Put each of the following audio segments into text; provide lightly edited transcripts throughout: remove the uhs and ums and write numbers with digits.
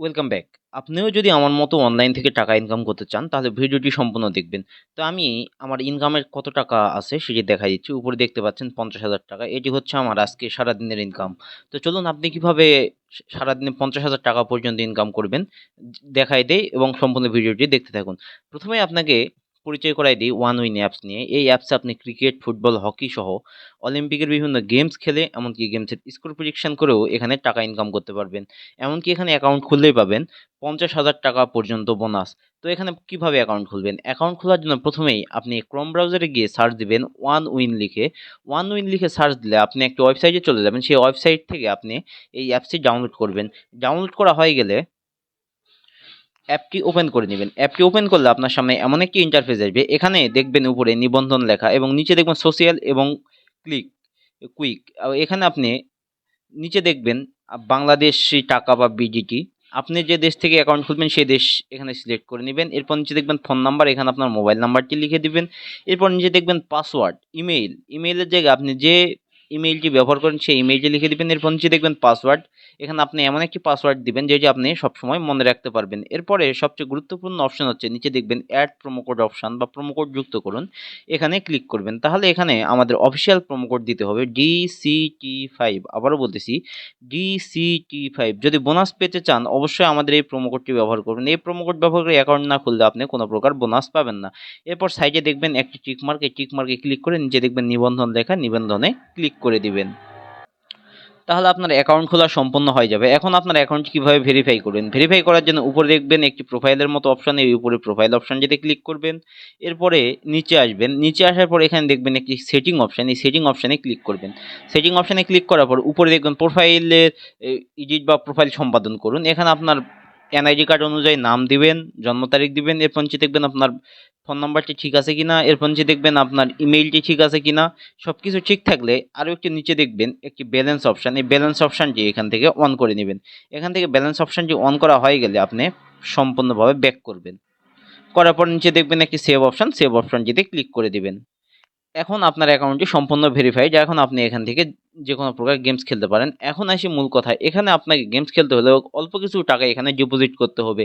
Welcome back. আপনিও যদি আমার মতো অনলাইন থেকে টাকা ইনকাম করতে চান তাহলে ভিডিওটি সম্পূর্ণ দেখবেন। তো আমি আমার ইনকামের কত টাকা আছে সেটি দেখাই দিচ্ছি। উপরে দেখতে পাচ্ছেন 50,000 টাকা। এটি হচ্ছে আমার আজকে সারাদিনের ইনকাম। তো চলুন আপনি কিভাবে সারাদিনে 50,000 টাকা পর্যন্ত ইনকাম করবেন দেখাই দেই এবং সম্পূর্ণ ভিডিওটি দেখতে থাকুন। প্রথমেই আপনাকে পরিচয় করাই দিই ওয়ানউইন অ্যাপস নিয়ে। এই অ্যাপসে আপনি ক্রিকেট, ফুটবল, হকি সহ অলিম্পিকের বিভিন্ন গেমস খেলে এমনকি গেমসের স্কোর প্রেডিকশন করেও এখানে টাকা ইনকাম করতে পারবেন। এমনকি এখানে অ্যাকাউন্ট খুললেই পাবেন 50,000 টাকা পর্যন্ত বোনাস। তো এখানে কিভাবে অ্যাকাউন্ট খুলবেন? অ্যাকাউন্ট খোলার জন্য প্রথমেই আপনি ক্রোম ব্রাউজারে গিয়ে সার্চ দিবেন ওয়ানউইন লিখে। ওয়ানউইন লিখে সার্চ দিলে আপনি একটি ওয়েবসাইটে চলে যাবেন। সেই ওয়েবসাইট থেকে আপনি এই অ্যাপসটি ডাউনলোড করবেন। ডাউনলোড করা হয়ে গেলে অ্যাপটি ওপেন করে নেবেন। অ্যাপটি ওপেন করলে আপনার সামনে এমন একটি ইন্টারফেস আসবে। এখানে দেখবেন উপরে নিবন্ধন লেখা এবং নিচে দেখবেন সোশ্যাল এবং ক্লিক কুইক। এখানে আপনি নিচে দেখবেন বাংলাদেশী টাকা বা বিডিটি। আপনি যে দেশ থেকে অ্যাকাউন্ট খুলবেন সেই দেশ এখানে সিলেক্ট করে নেবেন। এরপর নিচে দেখবেন ফোন নাম্বার, এখানে আপনার মোবাইল নাম্বারটি লিখে দিবেন। এরপর নিচে দেখবেন পাসওয়ার্ড, ইমেইলের জায়গায় আপনি যে ইমেইলটি ব্যবহার করেন সেই ইমেইলটি লিখে দিবেন। এরপর নিচে দেখবেন পাসওয়ার্ড, এখানে আপনি এমন একটি পাসওয়ার্ড দিবেন যেটি আপনি সবসময় মনে রাখতে পারবেন। এরপরে সবচেয়ে গুরুত্বপূর্ণ অপশন হচ্ছে নিচে দেখবেন অ্যাড প্রোমো কোড অপশন বা প্রোমো কোড যুক্ত করুন, এখানে ক্লিক করবেন। তাহলে এখানে আমাদের অফিসিয়াল প্রোমো কোড দিতে হবে DCT5। আবারও বলতেছি DCT5। যদি বোনাস পেতে চান অবশ্যই আমাদের এই প্রোমো কোডটি ব্যবহার করবেন। এই প্রোমো কোড ব্যবহার করে অ্যাকাউন্ট না খুললে আপনি কোনো প্রকার বোনাস পাবেন না। এরপর সাইডে দেখবেন একটি টিকমার্ক, এই টিকমার্কে ক্লিক করে নিচে দেখবেন নিবন্ধন লেখা, নিবন্ধনে ক্লিক করে দিবেন। তাহলে আপনার অ্যাকাউন্ট খোলা সম্পন্ন হয়ে যাবে। এখন আপনার অ্যাকাউন্ট কিভাবে ভেরিফাই করবেন? ভেরিফাই করার জন্য উপরে দেখবেন একটি প্রোফাইলের মতো অপশন, এই উপরে প্রোফাইল অপশনটিতে ক্লিক করবেন। এরপরে নিচে আসবেন, নিচে আসার পর এখানে দেখবেন একটি সেটিং অপশন, এই সেটিং অপশনে ক্লিক করবেন। সেটিং অপশনে ক্লিক করার পর উপরে দেখবেন প্রোফাইলের এডিট বা প্রোফাইল সম্পাদন করুন। এখানে আপনার এনআইডি কার্ড অনুযায়ী নাম দিবেন, জন্ম তারিখ দিবেন। এরপর নিচে দেখবেন আপনার ফোন নাম্বারটি ঠিক আছে কিনা, এরপর নিচে দেখবেন আপনার ইমেইলটি ঠিক আছে কিনা। সব কিছু ঠিক থাকলে আরও একটি নিচে দেখবেন একটি ব্যালেন্স অপশান, এই ব্যালেন্স অপশানটি এখান থেকে অন করে নেবেন। এখান থেকে ব্যালেন্স অপশানটি অন করা হয়ে গেলে আপনি সম্পূর্ণভাবে ব্যাক করবেন। করার পর নিচে দেখবেন একটি সেভ অপশান, সেভ অপশানটিতে ক্লিক করে দিবেন। এখন আপনার অ্যাকাউন্টটি সম্পূর্ণ ভেরিফাইড। এখন আপনি এখান থেকে যে কোনো প্রকার গেমস খেলতে পারেন। এখন আসি মূল কথায়, এখানে আপনাকে গেমস খেলতে হলে অল্প কিছু টাকা এখানে ডিপোজিট করতে হবে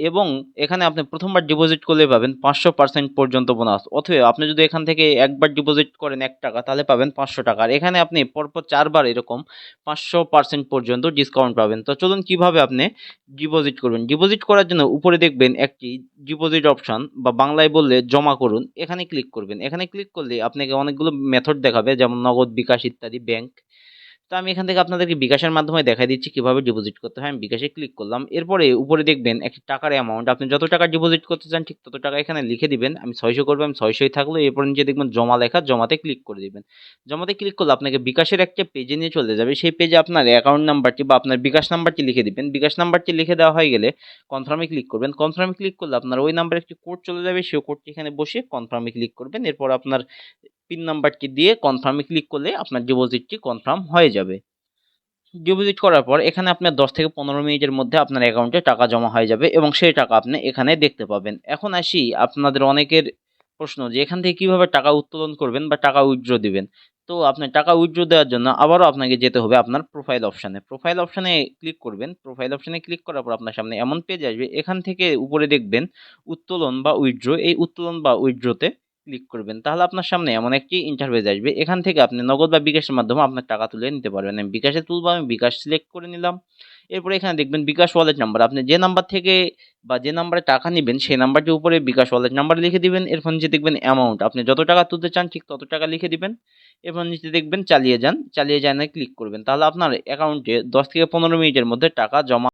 এবং এখানে আপনি প্রথমবার ডিপোজিট করলে পাবেন 500% পর্যন্ত বোনাস। অথবা আপনি যদি এখান থেকে একবার ডিপোজিট করেন 1 টাকা তাহলে পাবেন 500 টাকা। আর এখানে আপনি পরপর 4 বার এরকম 500% পর্যন্ত ডিসকাউন্ট পাবেন। তো চলুন কিভাবে আপনি ডিপোজিট করবেন। ডিপোজিট করার জন্য উপরে দেখবেন একটি ডিপোজিট অপশন বা বাংলায় বললে জমা করুন, এখানে ক্লিক করবেন। এখানে ক্লিক করলে আপনাকে অনেকগুলো মেথড দেখাবে যেমন নগদ, বিকাশ ইত্যাদি, ব্যাংক। তো আমি এখান থেকে আপনাদেরকে বিকাশের মাধ্যমে দেখাই দিচ্ছি কিভাবে ডিপোজিট করতে হয়। আমি বিকাশে ক্লিক করলাম। এরপরে উপরে দেখবেন একটি টাকার অ্যামাউন্ট, আপনি যত টাকা ডিপোজিট করতে চান ঠিক তত টাকা এখানে লিখে দিবেন। আমি 600 করবো, আমি 600ই থাকলো। এরপর নিচে দেখবেন জমা লেখা, জমাতে ক্লিক করে দিবেন। জমাতে ক্লিক করলে আপনাকে বিকাশের একটা পেজে নিয়ে চলে যাবে। সেই পেজে আপনার অ্যাকাউন্ট নাম্বারটি বা আপনার বিকাশ নাম্বারটি লিখে দিবেন। বিকাশ নাম্বারটি লিখে দেওয়া হয়ে গেলে কনফার্মে ক্লিক করবেন। কনফার্মে ক্লিক করলে আপনার ওই নাম্বারে একটি কোড চলে যাবে, সেই কোডটি এখানে বসে কনফার্মে ক্লিক করবেন। এরপর আপনার পিন নাম্বারটি দিয়ে কনফার্মে ক্লিক করলে আপনার ডিপোজিটটি কনফার্ম হয়ে যাবে। ডিপোজিট করার পর এখানে আপনার 10 থেকে 15 মিনিটের মধ্যে আপনার অ্যাকাউন্টে টাকা জমা হয়ে যাবে এবং সেই টাকা আপনি এখানে দেখতে পাবেন। এখন আসি আপনাদের অনেকের প্রশ্ন যে এখান থেকে কিভাবে টাকা উত্তোলন করবেন বা টাকা উইথড্র দিবেন। তো আপনি টাকা উইথড্র দেওয়ার জন্য আবারও আপনাকে যেতে হবে আপনার প্রোফাইল অপশানে। প্রোফাইল অপশানে ক্লিক করবেন। প্রোফাইল অপশানে ক্লিক করার পর আপনার সামনে এমন পেজ আসবে। এখান থেকে উপরে দেখবেন উত্তোলন বা উইথড্র, এই উত্তোলন বা উইথড্রতে ক্লিক করবেন। তাহলে আপনার সামনে এমন একটি ইন্টারফেস আসবে। এখান থেকে আপনি নগদ বা বিকাশের মাধ্যমে আপনার টাকা তুলে নিতে পারবেন। আমি বিকাশে তুলবো, আমি বিকাশ সিলেক্ট করে নিলাম। এরপরে এখানে দেখবেন বিকাশ ওয়ালেট নাম্বার, আপনি যে নাম্বার থেকে বা যে নাম্বারে টাকা নেবেন সেই নাম্বারটি উপরে বিকাশ ওয়ালেট নাম্বার লিখে দিবেন। এরপর নিচে দেখবেন অ্যামাউন্ট, আপনি যত টাকা তুলতে চান ঠিক তত টাকা লিখে দিবেন। এরপর নিচে দেখবেন চালিয়ে যান, চালিয়ে যান ক্লিক করবেন। তাহলে আপনার অ্যাকাউন্টে 10 থেকে 15 মিনিটের মধ্যে টাকা জমা